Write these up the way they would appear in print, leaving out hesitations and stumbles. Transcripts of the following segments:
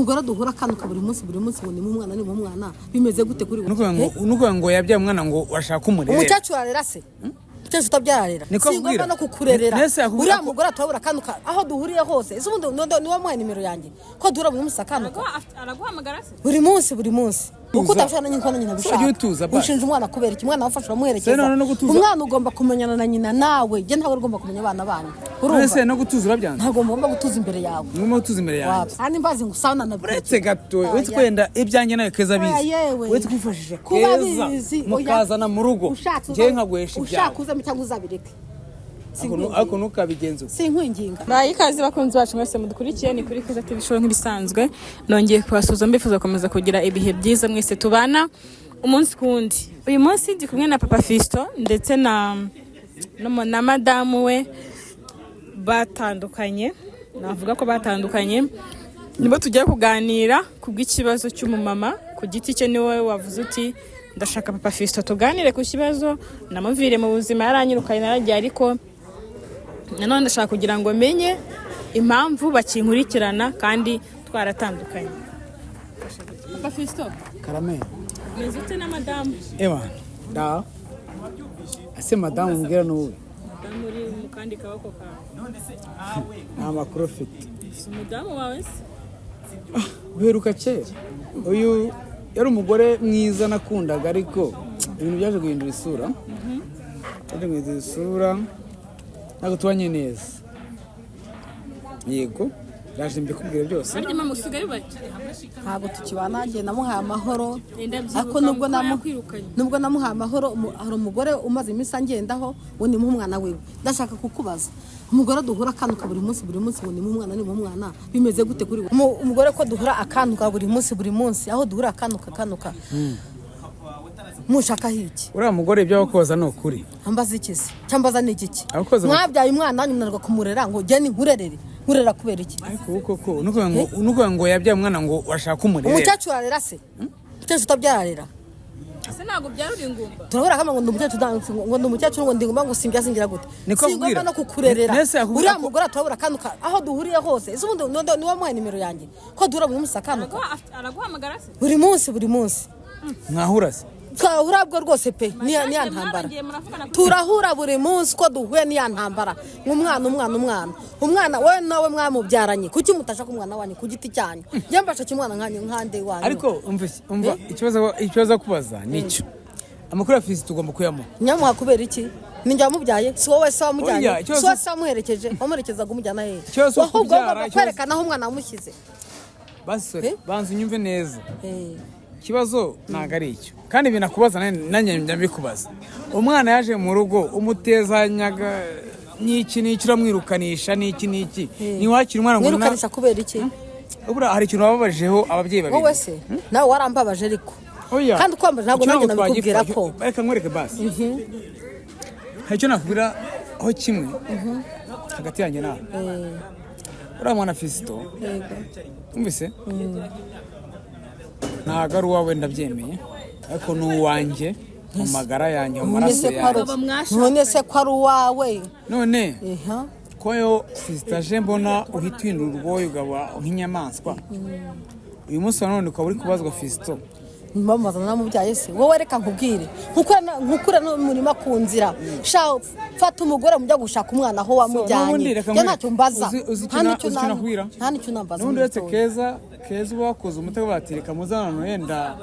umugore duhura akanuka buri munsi ngo ni mu mwana bimeze gute kuri nuko ngo yabyaye umwana ngo washaka umurerera umucacu arera se cyose utabyararera singomba no kukurerera uriya mugore atobura akanuka aho duhuriye hose ese ubundi niwo muhaye nimero yanjye ko duhura buri munsi akanuka araguhamagara se buri munsi uko utashana n'inkona nyina bishaka ushinja umwana kubera iki umwana wafasha umuherekeza umwana ugomba kumenyana na nyina nawe je ntawe ugomba kumenya abana banyu urumva no gutuza urabyanze ntago ngomba gutuza imbere yawe ngomba gutuza imbere yawe kandi mbazi ngusana na buretse gato wetse kwenda ibyanjye nawe keza bizi wetse kwifashisha keza mukazana mu rugo je nkagwesha ibyawe ushaka uza cyangwa uzabireke ako nukabigenzo sinkwinginga bayikazi bakunzi bacu mwese mudukurikiye ni kuri Keza TV show nk'ibisanzwe nongeye kubasuza mbifuza komeza kugira ibihe byiza mwese tubana umunsi kundi uyu munsi ndi kumwe na Papa Fisto ndetse na madamu we batandukanye navuga ko batandukanye nibo tugiye kuganira kubw'ikibazo cy'umumama ku giti cye niwe wavuze uti ndashaka Papa Fisto tuganire ku kibazo namuvire mu buzima yaranyirukanye naragiye ariko nanone ndashaka kugira ngo menye impamvu bakinkurikirana kandi twaratandukanye. Papa Fisto karame mezute na madamu da ase madamu mbwira n'uwe madamu uri mu kandi kabako kawe nta makuru ufite umudamu wawe se uheruka kera uyu yari umugore mwiza nakundaga ariko ibintu byaje guhindura isura ntabwo tubanye neza yego yaje mbikubwira byose ariko mama usigaye bake ntabwo tukibana nagiye namuhaye amahoro ariko nubwo namuhaye amahoro hari umugore umaze iminsi angendaho ngo ni mu mwana wiwe ndashaka kukubaza umugore duhura akanuka buri munsi ngo ni mu mwana bimeze gute kuri umugore ko duhura akanuka buri munsi aho duhura akanuka mushaka hiki uriya mugore ibyo wakoza ni ukuri ambaza ikizi cyambaza ni igiki mwabyaye umwana nyunarwa kumurera ngo jye ni nkurera kubera iki ariko koko nuko ngo yabyaye umwana ngo washaka umurerera umucacu arera se cyose utabyararera ese ntago byaruri ingumba turahora kama ngo ndi umucacu ngo ndi ngomba ngo singira gute singomba no kukurerera uriya mugore atobura akanuka aho duhuriye hose ese ubundi niwo muhaye nimero yanjye ko duhura buri munsi akanuka araguhamagara se buri munsi mwahura se twahura bwo rwose pe niya ntambara turahura buri munsi ko duhuye niya ntambara umwana we nawe mwamubyaranye kuki mutashaka umwana wanyu ku giti cyanyu yambasha kimwana nkande wanyu ariko umva ikibazo kubaza nicyo amakuru afise tugomba kuyamuha nyamuha kubera iki ninjya mubyaye si wowe se wamujyanye si wowe se wamuherekeje wamuherekezaga umujyana hehe ugomba kwerekana aho umwana wamushyize basore banza unyumve neza ikibazo ntago ari icyo kandi binakubaza nanjye njya mbikubaza umwana yaje mu rugo umutezanyaga n'iki uramwirukanisha n'iki ntiwakira umwana ngo mwirukanisha kubera iki hari ikintu wababajeho ababyeyi babiri wowe se nawe warambabaje ariko kandi kwambaje ntabwo nanjye nabikubwira ko reka nkwereke basi hari icyo nakubwira aho kimwe hagati yanjye nawe uriya mwana Fisto umvise ntago ari uwawe ndabyemeye ariko ni uwanjye mu magara yanjye mu maraso yanjye none se ko ari uwawe none ko yo Fisto aje mbona uhita uhindura urwoyo ugaba nk'inyamaswa uyu munsi none ukaba uri kubazwa Fisto mamaza namubyaye se wowe reka nkubwire nkukura n'umurima ku nzira fata umugore mujya gushaka umwana aho wamujyanye ntacyo mbaza nta nicyo nambaza n'undi wese keza uba wakoze umutego batireka muzanano yenda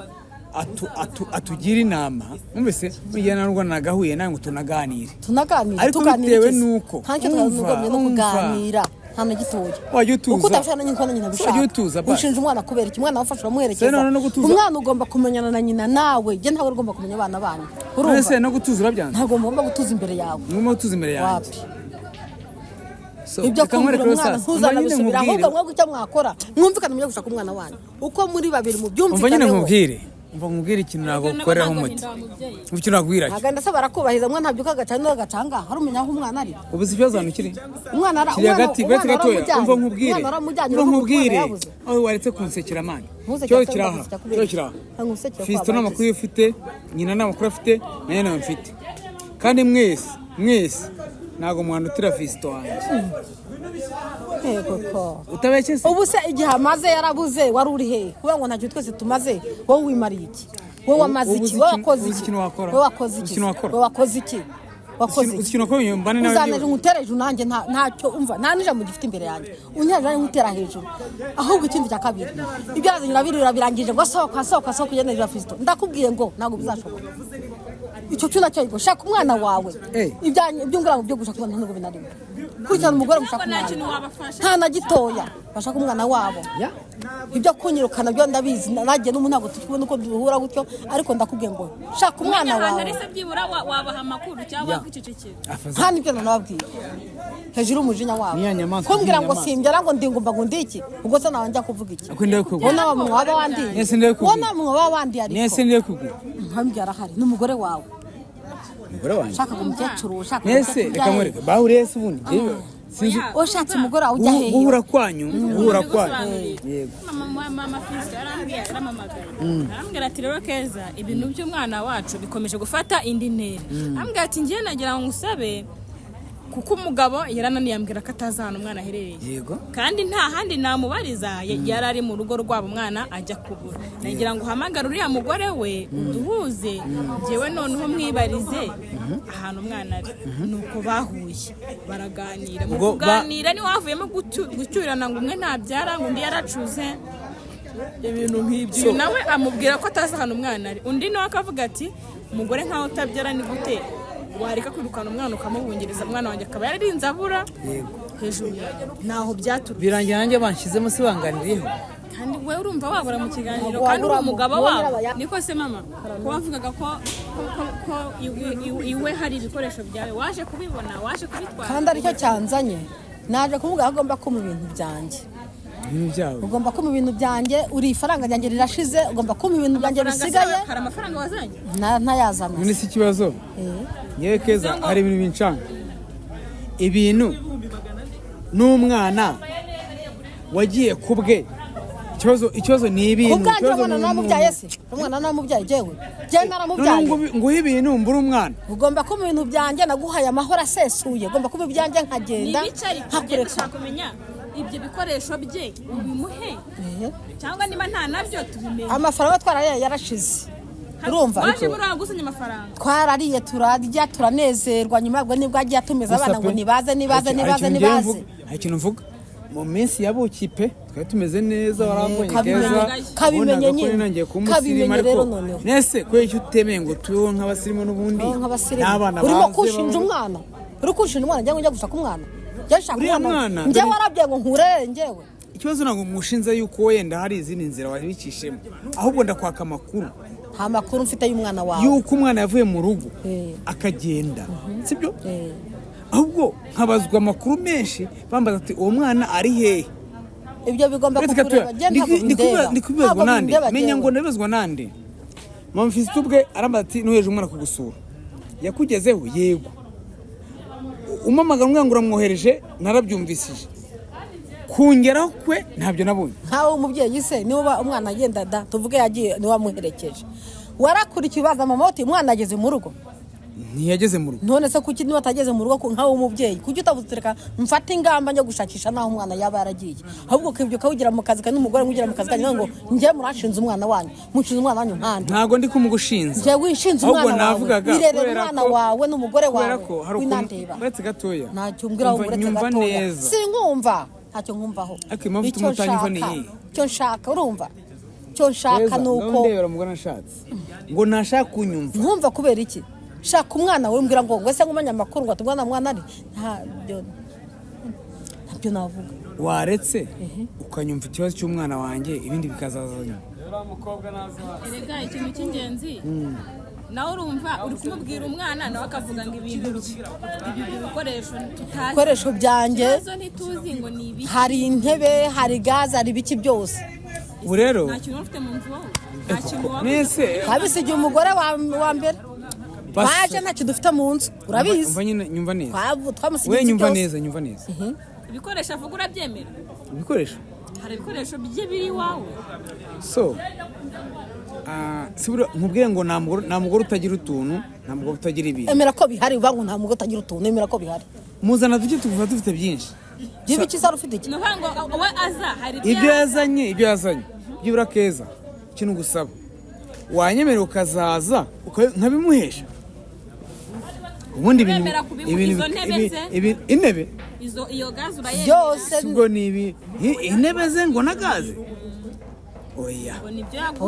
atugira inama mwese mujyana n'urwo nagahuye nawe ngo tunaganire ariko bitewe nuko ntacyo twagomye no kuganira nta na gitoya uko utashana n'inkona nyina bishaka ushinja umwana kubera iki umwana wafasha umuherekeza umwana ugomba kumenyana na nyina nawe je ntawe ugomba kumenya abana banyu urumva no gutuza urabyanze ntago ngomba gutuza imbere yawe ngomba gutuza imbere yawe ibyo kumvira umwana ntuzanabisubira ahubwo mwebwe icyo mwakora mwumvikane mujye gushaka umwana wanyu uko muri babiri mu byumvikaneho nkubwire ikintu ntabwo ukoreraho umuti icyo nabwira cyo aganda se barakubahiriza umwana ntabyuka agacanga hari umenya aho umwana ari ubu si ikibazo hano kiri umwana gatoya umva nkubwire aho waretse kunsekera amani cyo kiraha Fisto n'amakuru ufite nyina n'amakuru afite nayo nawe mfite kandi mwese ntabwo mwandutira Fisto wanjye yego ko utabeshye se ubu se igihe amaze yarabuze wari uri he kuba ngo ntacyo twese tumaze wowe wimariye iki wowe wamaze iki wowe wakoze iki wowe wakoze iki wowe wakoze iki wakoze ikintu ko mbane nawe uzanira umutereje nanjye ntacyo umva nta n'ijambo gifite imbere yanjye unyaje ari nkutera hejuru ahubwo ikindi cya kabiri ibyazanyira birangije ngo sohoka kugendera Fisto ndakubwiye ngo ntabwo bizashoboka icyo cyo nacyo ngo shaka umwana wawe ibyungura mu byo gushaka umwana ntabwo binarimo kurikirana umugore gushaka umwana nta na gitoya bashaka umwana wabo ibyo kunyirukana byo ndabizi nagiye n'umuntu ntabwo tukibona uko duhura gutyo ariko ndakubwiye ngo shaka umwana wawe ariko byibura wabaha amakuru cyangwa kwicecekera hano ibyo nababwiye hejuru umujinya wabo kumbwira ngo simbyara ngo ndingumba ngo ndiki ubwo se nawe njya kuvuga iki ubona wa muntu waba wandiye ubona muntu waba wandiye ariko nese ndiye kugura nkambyara hari n'umugore wawe umugore wanjye shaka umukecuru ushaka nese reka mwereke bahuriye se ubundi ushatse umugore wawe ujya hehe guhura kwanyu yego mama Fisto arambwira aramamagaye arambwira ati rero Keza ibintu by'umwana wacu bikomeje gufata indi ntera arambwira ati ngiye nagira ngo ngusabe kuko umugabo yarananiye ambwira ko atazahana umwana aherereye yego kandi nta handi namubariza yari ari mu rugo rwabo umwana ajya kubura nagira ngo uhamagare uriya mugore we uduhuze njyewe noneho mwibarize ahantu umwana ari nuko bahuye baraganira mu kuganira ni wavuyemo gucyurana ngo umwe ntabyara ngo undi yaracuze ibintu nk'ibyo nawe amubwira ko atazahana umwana ari undi nawe akavuga ati umugore nkaho utabyara ni gute wareka kwirukana umwana ukamubungiriza umwana wanjye akaba yararinze abura hejuru naho byaturutse birangira nanjye banshizemo se banganiriyeho kandi we urumva wabura mu kiganiro kandi uri umugabo wabo niko se mama ko wavugaga ko iwe hari ibikoresho byawe waje kubibona waje kubitwara kandi aricyo cyanzanye naje kuvuga agomba ko mu bintu byanjye ugomba ko mu bintu byanjye uri ifaranga ryanjye rirashize ugomba ko mu bintu byanjye bisigaye hari amafaranga wazanye ntayazana none si ikibazo yewe Keza hari ibintu bincanga ibintu n'umwana wagiye kubwe ikibazo ni ibintu umwana namubyaye se umwana namubyaye jewe naramubyaye nguhe ibintu mbura umwana ugomba ko mu bintu byanjye naguhaye amahoro asesuye ugomba ko ibyanjye nkagenda nkakureka ibyo bikoresho bye ubimuhe cyangwa niba nta nabyo tubimenye amafaranga twaraye yarashize urumva waje buranga gusanya amafaranga twarariye turarya turanezerwa nyuma yabwo nibwo agiye atumiza abana ngo nibaze hari ikintu mvuga mu minsi yabukipe twari tumeze neza warambonye Keza kabimenye nyine kabimenye rero noneho nese kwe icyo utemeye ngo tuwo nk'abasirimu n'ubundi n'abana urimo kushinja umwana uri kushinja umwana njya njya gushaka umwana uriya mwana njye warabye ngo nkurere njyewe ikibazo ntabwo mushinze yuko wenda hari izindi nzira wabicishemo ahubwo ndakwaka amakuru nta makuru mfite y'umwana wawe yuko umwana yavuye mu rugo akagenda sibyo ahubwo nkabazwa amakuru menshi bambaza ati uwo mwana ari hehe ibyo bigomba kukureba ndi kubibazwa nande menya ngo ndabibazwa nande mama Fisto ubwe arambaza ati nuheje umwana kugusura yakugezeho yego umamagara umwana ngo uramwohereje narabyumvisije kungeraho kwe ntabyo nabonye nkawe umubyeyi se niba umwana agenda da tuvuge yagiye niwe wamuherekeje warakurikiye ubaza mama uti umwana ageze mu rugo ntiyageze mu rugo none se kuki niba atageze mu rugo nkawe umubyeyi kuki utavutereka mfata ingamba njya gushakisha naho umwana yaba yaragiye ahubwo kibyuka ugira mu kazi kandi n'umugore mugira mu kazi kandi ngo njye murashinze umwana wanyu mushinze umwana wanyu nkande ntago ndi kumugushinza njye wishinze umwana wawe birere umwana wawe n'umugore wawe winandeba uretse gatoya ntacyo mbwira uretse gatoya sinkumva ntacyo nkumvaho icyo nshaka urumva icyo nshaka nuko ndebera umugore nashatse ngo ntashaka kunyumva nkumva kubera iki shaka umwana we mbwira ngo wese ngumenya amakuru ngo tubona mwana ari ntabyo navuga waretse ukanyumva ikibazo cy'umwana wanjye ibindi bikazaza nyuma erega ikintu cy'ingenzi nawe urumva uri kumubwira umwana nawe akavuga ngo ibintu ibi bikoresho tutazi ibikoresho byanjye ntituzi ngo ni ibiki hari intebe hari gaze hari ibiki byose ubu rero nta kintu ufite mu nzu wowe nta kintu nese kabisigiye umugore wa mbere baje ntacyo dufite mu nzu urabizi nyumva neza twamusigiye we nyumva neza ibikoresho avuga urabyemera ibikoresho hari ibikoresho bye biri iwawe so sibura nkubwire ngo nta mugore utagira utuntu nta mugore utagira ibintu emera ko bihari uvuga ngo nta mugore utagira utuntu emera ko bihari muzana duke tuvuga dufite byinshi Gibe ikizaro ufite iki? Nuhango we aza hari ibyo yazanye byibura Keza kintu gusaba wanyemerera ukazaza nkabimuhesha ubundi intebe iyo gazi urayemera byose ubwo ni intebe ze ngo na gaze oya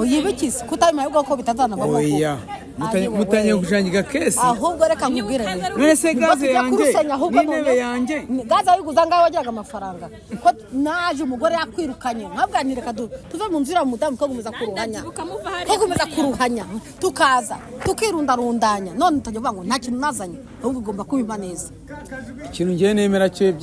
yibikise kutabimaye ubwo ko bitazana bamoko oya mutanye gushangiga kesi ahubwo reka nkubwire none se gaze yanjye n'intebe yanjye gaze ayiguza ngaho wajyaga amafaranga ko naje umugore yakwirukanye nkabwanire tuve mu nzira mudamu ko gumeza kuruhanya tukaza tukirundarundanya none utajya uvuga ngo nta kintu nazanye ahubwo ugomba kubimba neza ikintu ngiye nemera cyo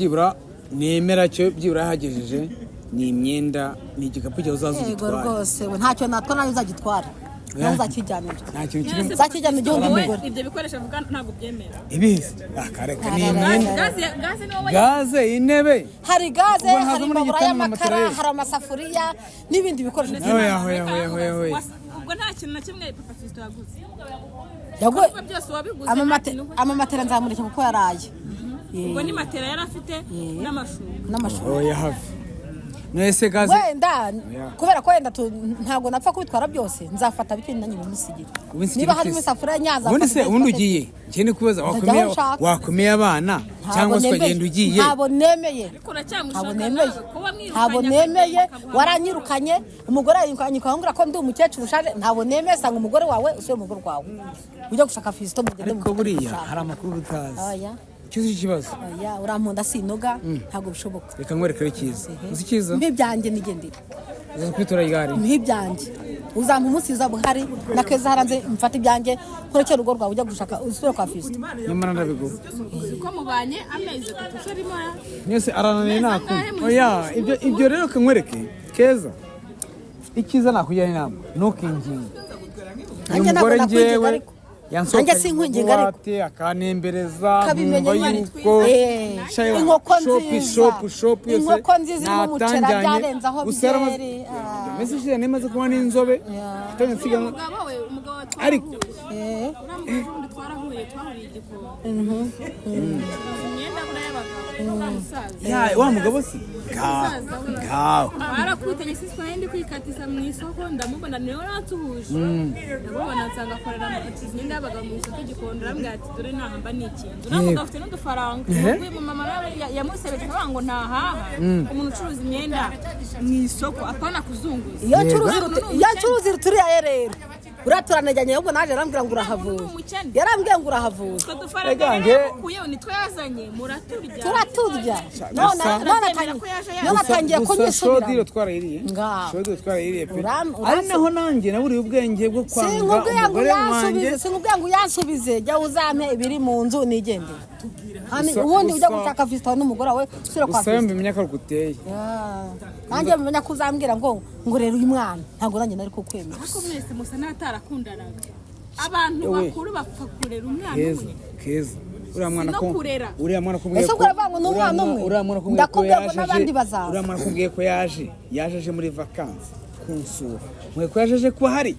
byibura hagejeje ni imyenda ni igikapu cyawe uzaza ugitwara rwose we ntacyo natwa nayo uzagitwara ntuzakijyanira nta kintu kirimo uzakijyanira igihugu umugore ibyo bikoresho avuga ntabwo byemera ibizi akareka ni imyenda gaze intebe hari gaze hari imbabura y'amakara hari amasafuriya n'ibindi bikoresho ubwo nta kintu na kimwe Papa Fiston yaguze byose wabiguze amamatera nzamureka kuko yaraye ubwo ni matera yari afite n'amashuka oya hafi nese gaze wenda kubera ko wenda ntago napfa kubitwara byose nzafata bikindi nanyi bimusigira niba hari isafuriya nyaza ubundi se ubundi ugiye cyane kubaza wakomeye abana cyangwa se ukagenda ugiye ntabwo nemeye waranyirukanye umugore yirukanye kwangura ko ndi umukecuru ushaje ntabwo nemeye sanga umugore wawe usuye mu rugo rwawe ujya gushaka Fiston mu gende ariko buriya hari amakuru utazi cyuzi kibazo oya urampunda sinoga ntago bishoboka reka nkwerekere cyiza uzi cyiza mbi byanjye nigendera kwitora ryari mbi byanjye uzampa umunsi buhari na Keza haranze mfata ibyanjye kurekera urugo rwawe ujya gushaka usubire kwa Fiston nyamara ndabiguha ko mubanye amezi 3 arimo nyese arananiye nakumva oya ibyo rero kankwereke Keza ikiza nakujyana inama nukinginga umugore njyewe Anja sinkwinginga ariko akanembereza numva yuko inkoko nziza n'umucera byarenze aho byeri mese shira nemaze kuba n'inzobe tanye nsiga ariko twarahuye igikoni ya wa mugabo si gaho barakwitanye siswa ndi kwikatiza mu isoko ndamubona niyo natuhuje ndabona nsanga akorera amatizi nyine yabaga mu isoko gikondora mbwa ati dore nahamba n'ikintu namuga afite n'udufaranga uvuye mu mama yamusebeje ngo ntahaha umuntu ucuruza imyenda mu isoko apana kuzunguza iyo curuzi turiya rero uraturanajyanye ahubwo naje arambwira ngo urahavuye yarambwiye ngo urahavuye eganje kuye nitwe yazanye turaturya none atangiye kunyisubira shodiro twarayiriye pe ari naho nanjye naburiye ubwenge bwo kwanga umugore wanjye sinkubwiye ngo yansubize jya uzampe ibiri mu nzu nigende ubundi ujya gushaka Fiston n'umugore wawe usubira kwa Fiston mbimenya ko guteye nanjye mbimenya ko uzambwira ngo rero uyu mwana ntabwo nanjye nari kukwemera ariko mwese musa natarakundanaga abantu bakuru bapfa kurera umwana umwe Keza uriya mwana kubwiye ese uravuga ngo n'umwana umwe ndakubwiye ko n'abandi bazaza uriya mwana kubwiye ko yaje muri vacances kunsura mwe ko yaje kuba hari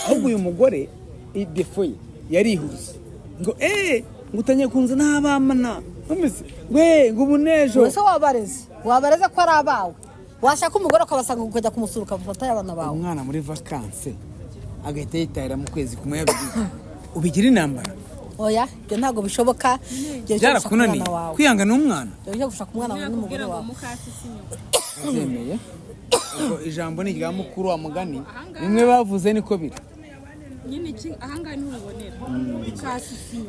ahubwo uyu mugore idefo ye yarihuse ngo ngutanye kunza n'abamana umeze ngo ubunejo ese wabareze ko ari abawe washaka umugore akabasanga ukajya kumusuruka gufata y'abana bawe umwana muri vacances agahita yitahira mu kwezi kumwe ubigira intambara oya ibyo ntabwo bishoboka byarakunaniye kwihangana n'umwana ujya gushaka umwana wawe n'umugore wawe yemeye ubwo ijambo ni rya mukuru wa mugani bimwe bavuze niko biri nyine iki ahangahe n'ubonera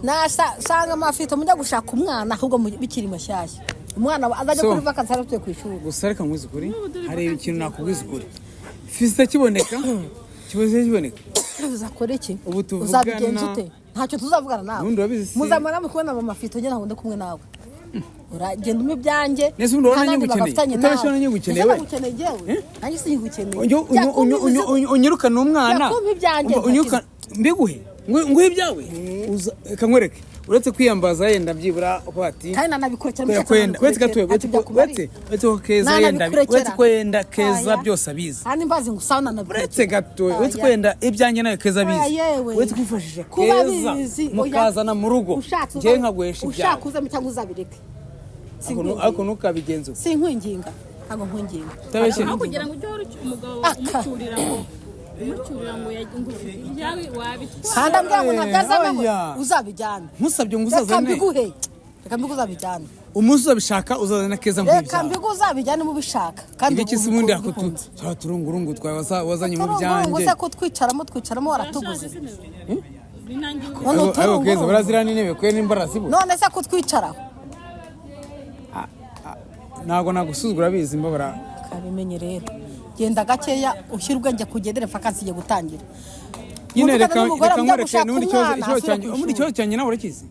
nasanga amafito mujya gushaka umwana ahubwo bikiri mashyashya umwana azajya kuri vacances aratuye ku ishuri gusa reka nkwize ukuri hari ikintu nakubwiza ukuri Fiston kiboneka uzakora iki ubu tuvugana uzabigenza ute ntacyo tuzavugana nawe muzamara mu kubona mama Fiston njye ntabwo ndi kumwe nawe uragenda umwe byanjye nese undi urabona nyigukeneye utabashona nyigukeneye we nanjye sinyigukeneye unyirukana umwana unyirukana mbiguhe nguhe ibyawe kankwereke uretse kwiyambaza yenda byibura uko ati kandi nanabikurikira uretse ko Keza yenda uretse ko yenda Keza byose abizi kandi mbazi ngo usana nabikurikira uretse gato uretse ko yenda ibyanjye nayo Keza abizi uretse kwifashisha Keza mukazana mu rugo njye nkaguhesha ibyawe ushaka uzame cyangwa uzabireke ariko nukabigenza sinkwinginga ntabwo nkwinginga aho kugira ngo ujye umugabo umucyurira ngo yawe wabitwara kandi ambwira ngo ntabyazamo uzabijyana nkusabye ngo uzazane reka mbiguhe uzabijyana umunsi uzabishaka uzazana keza nk'ibyawe reka mbiguhe uzabijyane mu bishaka kandi iki se ubundi turungurungu twawe wazanye mu byanjye gusa ko twicaramo waratuguze ayo keza barazira n'intebe kwe n'imbarazi bo none se ko twicaraho ntago nagusuzugura bizi mbabara kabimenye rero genda gakeya ushyira ubwenge kugendere vakansi igiye gutangira nyine reka nkwereke n'ubundi ikibazo cyanjye nawe urakizi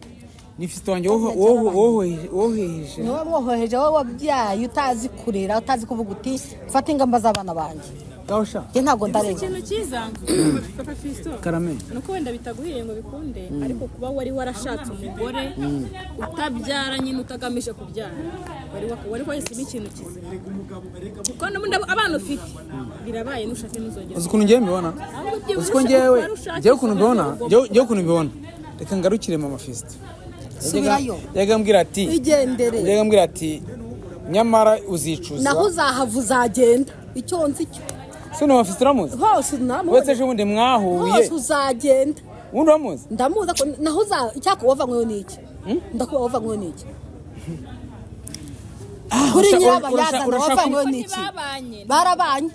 ni fisito wanjye woheje niwe mwoheje wowe wabyaye utazi kurera utazi kuvuga uti mfata ingamba z'abana banjye njye ntabwo ndareba ikintu cyiza papa Fiston karame nuko wenda bitaguhiye ngo bikunde ariko kuba wari warashatse umugore utabyara nyine utagamije kubyara wari wahisemo ikintu kizima kuko n'ubundi abana ufite birabaye nushake ntuzongera uzi ukuntu ngiye mbibona uzi ko ngiye ukuntu mbibona reka ngarukire mama Fiston subirayo yagambwira ati igendere yagambwira ati nyamara uzicuza naho uzahava uzagenda icyo nzi cyo sino mama Fiston uramuzi hose namuzi wese ejo bundi mwahuye hose uzagenda ubundi uramuzi ndamuzi ko naho icyako wavanyweho n'iki ndakuba wavanyweho n'iki kuri nyirabayazana wavanyweho n'iki barabanye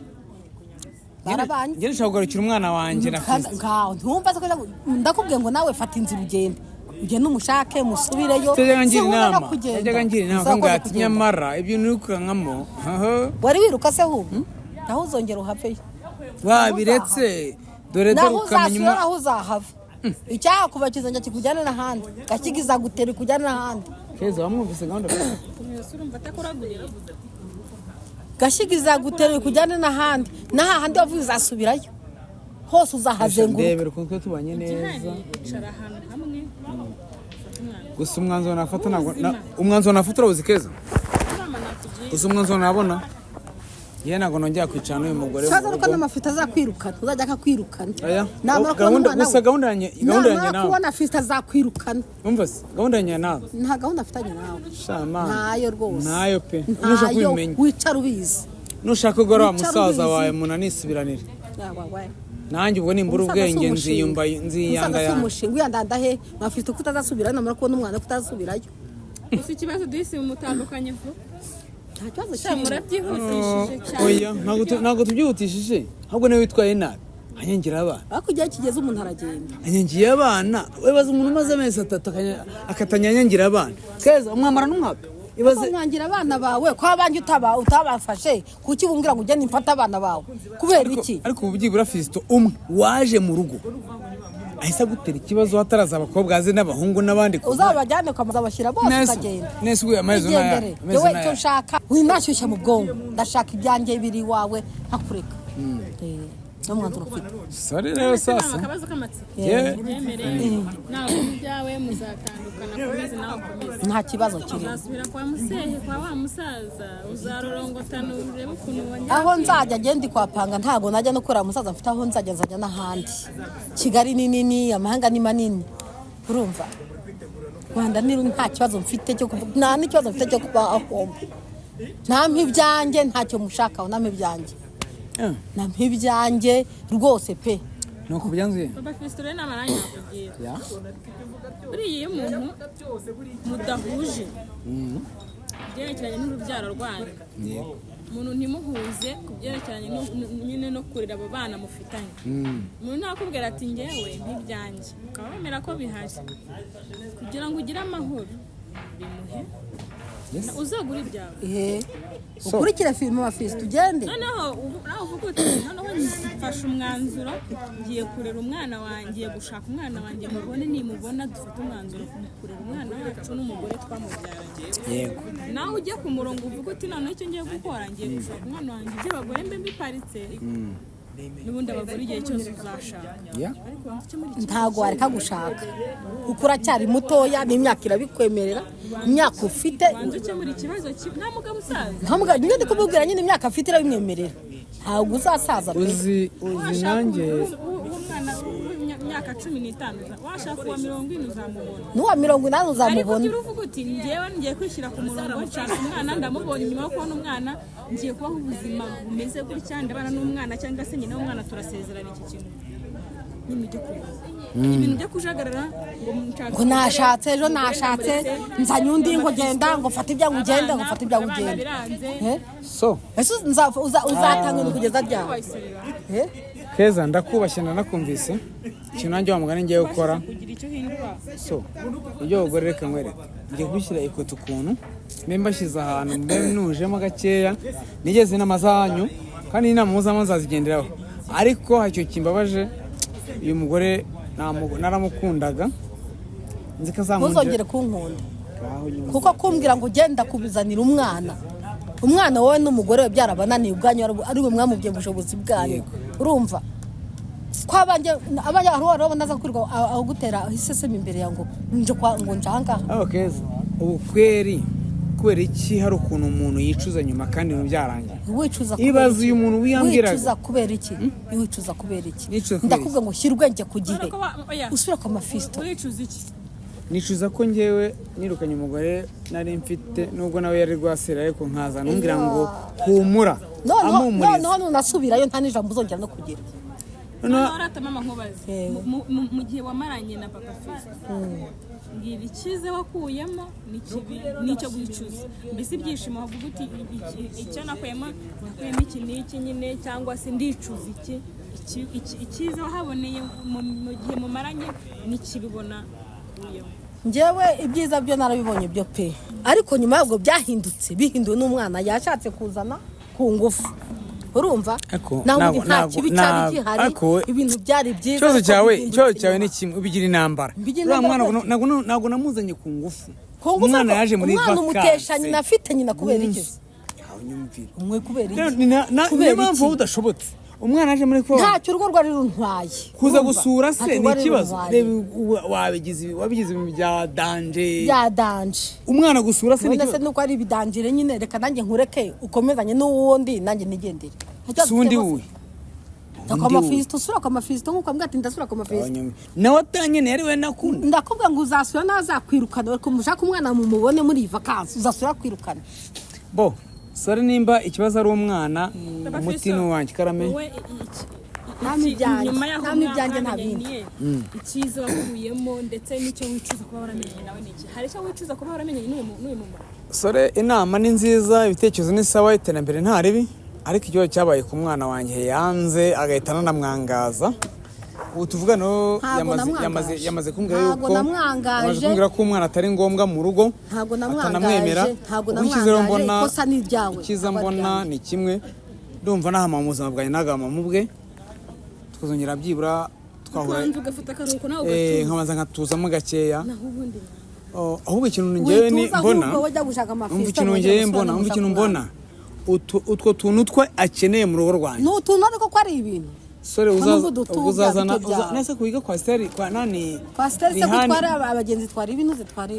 njye nshaka kugarukira umwana wanjye na Fiston ngaho ntumva se ko ndakubwiye ngo nawe fata inzira ugende umushake musubireyo yajyaga ngira inama akambwira ati nyamara ibyo nirukurankamo wari wiruka se ahubwo naho uzongera uhapfeyo wabiretse dore ukamenya naho uzahava icyaha kuva kizongera kikujyana n'ahandi gakigiza gutera kujyana n'ahandi keza wamwumvise gahunda gashigiza gutera kujyana n'ahandi n'ahandi wavuye uzasubirayo hose uzahazenguruka ndebera ukuntu tubanye neza gusa umwanzuro nafata urawuzi keza gusa umwanzuro nabona yewe ntabwo nongera kwicara n'uyu mugore kibazo nuko n'amafite azakwirukana uzajya akakwirukana gusa gahunda yanjye nawe kubona Fiston azakwirukana umva se gahunda yanjye nawe nta gahunda afitanye nawe shama ntayo rwose ntayo pe nushaka kubimenya wicara ubizi nushaka kugora wa musaza wawe munanisubiranire nanjye ubwo nimbura ubwenge nziyumva nziyanda umushinga uyandanda he mafite kutazasubira namara kubona umwana kutazasubirayo gusa ikibazo disi mutandukanye vuba nta kibazo cyane murabyihutishije cyane oya ntabwo tubyihutishije ahubwo niwe witwaye nabi anyangira abana ariko igihe kigeze umuntu aragenda anyangiye abana webaza umuntu umaze amezi 3 akatanyangira abana keza umwamara n'umwaka ibaze nyangira abana bawe ko abanjye utabafashe kuki bumbwira ngo ugende mfata abana bawe kubera iki ariko ububyibura Fiston umwe waje mu rugo ahise gutera ikibazo hataraza abakobwa aze n'abahungu n'abandi uzabajyane ukamaza bashyira bose ukagenda nese uguye amazi n'aya yewe icyo nshaka winashyushya mu bwonko ndashaka ibyanjye biri wawe ntakureka n'umwanzuro ufite sari rero sasa akabazo k'amatsiko yemereye nawe ibyawe muzatandukana komeze nawe komeze nta kibazo kiri uzasubira kwa musehe kwa wa musaza uzarorongotana urebe ukuntu wanyara aho nzajya ngende kwapanga ntago najya no kurara musaza mfite aho nzajya n'ahandi Kigali ni nini amahanga ni manini urumva Rwanda ni nta kibazo mfite cyo nta n'ikibazo mfite cyo kuba aho nta mpibyanjye ntacyo mushakaho nta mpibyanjye na mpibyanjye rwose pe nuko byanzuye papa Fiston rero namaranye nakubwira buriya umuntu mudahuje byerekeranye n'urubyaro rwanyu umuntu ntimuhuze ku byerekeranye nyine no kurera abo bana mufitanye umuntu nakubwira ati ngewe mpibyanjye ukaba wemera ko bihari kugira ngo ugire amahoro bimuhe uzagura ibyawe ukurikira filime wa Fiston ugende noneho uvuga uti noneho mfashe umwanzuro ngiye kurera umwana wanjye ngiye gushaka umwana wanjye mubone nimubona dufite umwanzuro kurera umwana wacu n'umugore twamubyaranye yego nawe ujye ku murongo uvuga uti noneho icyo ngiye gukora ngiye gushaka umwana wanjye by'abagore mbe mbiparitse n'ubundi abagore igihe cyose uzashaka ntago wareka gushaka kuko uracyari mutoya n'imyaka irabikwemerera imyaka ufite ukemura ikibazo nta mugabo usaza nta mugabo nyine ndi kubibwira nyine imyaka afite irabimwemerera ntabwo uzasaza uzi nanjye umwana w'imyaka w'imyaka 15 washaka uwa 40 uzamubona n'uwa 40 ariko uzamubona ugira uvuga uti njyewe ngiye kwishyira ku murongo nshaka umwana ndamubonye nyuma yo kubona umwana ngiye kubaho ubuzima bumeze gutya ndabana n'umwana cyangwa se nyina w'umwana turasezerana iki kintu ibintu byo kujagarara ngo nashatse ejo nashatse nzanye undi ngo genda ngo fata ibyangu ugende ngo fata ibyangu ugende so ese uzatanga no kugeza ryari Keza ndakubashye nanakumvise ikintu nanjye wamugana ngiye gukora so ibyo bagore reka nkwereke ngiye gushyira ikote ukuntu nimba shyize ahantu mbe nujemo gakeya nigeze n'amazanyu kandi inama muzamo nzazigenderaho ariko hacyo kimbabaje uyu mugore naramukundaga nzi ko azamunje ntuzongere kunkunda kuko kumbwira ngo ugenda kubizanira umwana wowe n'umugore we byarabananiye ubwanyu ari we mwamubye ubushobozi bwanyu urumva ko abanje arabona aza kwirwa aho gutera iseseme imbere yango ngo njanga Keza ubu kweri kubera iki hari ukuntu umuntu yicuza nyuma kandi byarangiye ibaze uyu muntu wiyambiraga wicuza kubera iki wicuza kubera iki ndakubwira ngo shyirwenge ku gihe usubira ku mafisto wicuza iki nicuza ko ngewe nirukanye umugore nari mfite nubwo nawe yari rwasera ariko nkaza numbwira ngo humura none nasubirayo nta n'ijambo uzongera no kugira arata mama nkubaze mu gihe wamaranye na papa Fisto ngira ikize wakuyemo n'icyo wicuza mbese ibyishimo havuga uti icyo nakuyemo iki nyine cyangwa se ndicuza ikize wahaboneye mu gihe mumaranye n'ikibibona njyewe ibyiza byo narabibonye byo pe ariko nyuma yabwo byahindutse bihinduwe n'umwana yashatse kuzana ku ngufu urumva nawe nta kibi cyari gihari ibintu byari byiza ikibazo cyawe ni kimwe ubigira intambara uriya mwana ntabwo namuzanye ku ngufu umwana yaje muri vakansi umwana umutesha nyina afite nyina kubera iki umwe kubera iki niyo mpamvu udashobotse umwana aje muri ko ntacyo urugo rwari runtwaye kuza gusura se ni ikibazo wabigize ibintu bya danje umwana gusura se ni ikibazo nuko ari ibidangire nyine reka nanjye nkureke ukomezanye n'uwundi nanjye nigendere sundi wuye Amafisto usura ku mafisto nkuko mbwa ati ndasura ku mafisto nawe atanyene yari we nakunda ndakubwa ngo uzasura nazakwirukana ariko mushaka umwana mumubone muri vacances uzasura kwirukana bo sore nimba ikibazo ari umwana umutino wanjye karame nyuma yaho ntamibyanjye ntabindi ikizo wakuyemo ndetse n'icyo wicuza kuba waramenye nawe niki hari icyo wicuza kuba waramenye n'uyu mumama sore inama ni nziza ibitekerezo ni sawa iterambere nta ribi ariko ikibazo cyabaye ku mwana wanjye yanze agahita anamwangaza ubu tuvugana yamaze kumbwira yuko yamaze kumbwira ko umwana atari ngombwa mu rugo atanamwemera ubwo mbona icyiza mbona ni kimwe ndumva nahama mu buzima bwanjye nagama mu bwe tukazongera byibura twahura nkabanza nkatuzamo gakeya ahubwo ikintu ngewe ni mbona umva ikintu mbona utwo tuntu twe akeneye mu rugo rwanjye ni utuntu ariko ko ari ibintu sore uzazana nese kuyiga kwa steri kwa nani kwa steri se gutwara abagenzi twari ibintu zitwara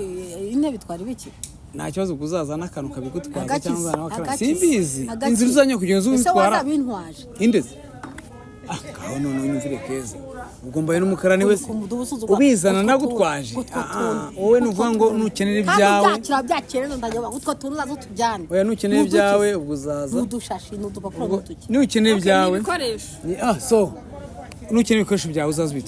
intebe twari biki nta kibazo kuzazana akantu kabigutwara cyangwa nawe akara simbizi inzira uzanye kugeza ubitwara indeze akaho none unyumvire Keza ugomba n'umukara ni wese ubizana nagutwaje wowe nuvuga ngo nukenera ibyawe byakira ndajya utwo tuntu nazo tujyane oya nukenera ibyawe ubwo uzaza n'udushashi n'udupapuro n'utuki nukenera ibyawe so nukenera ibikoresho byawe uzazubitwa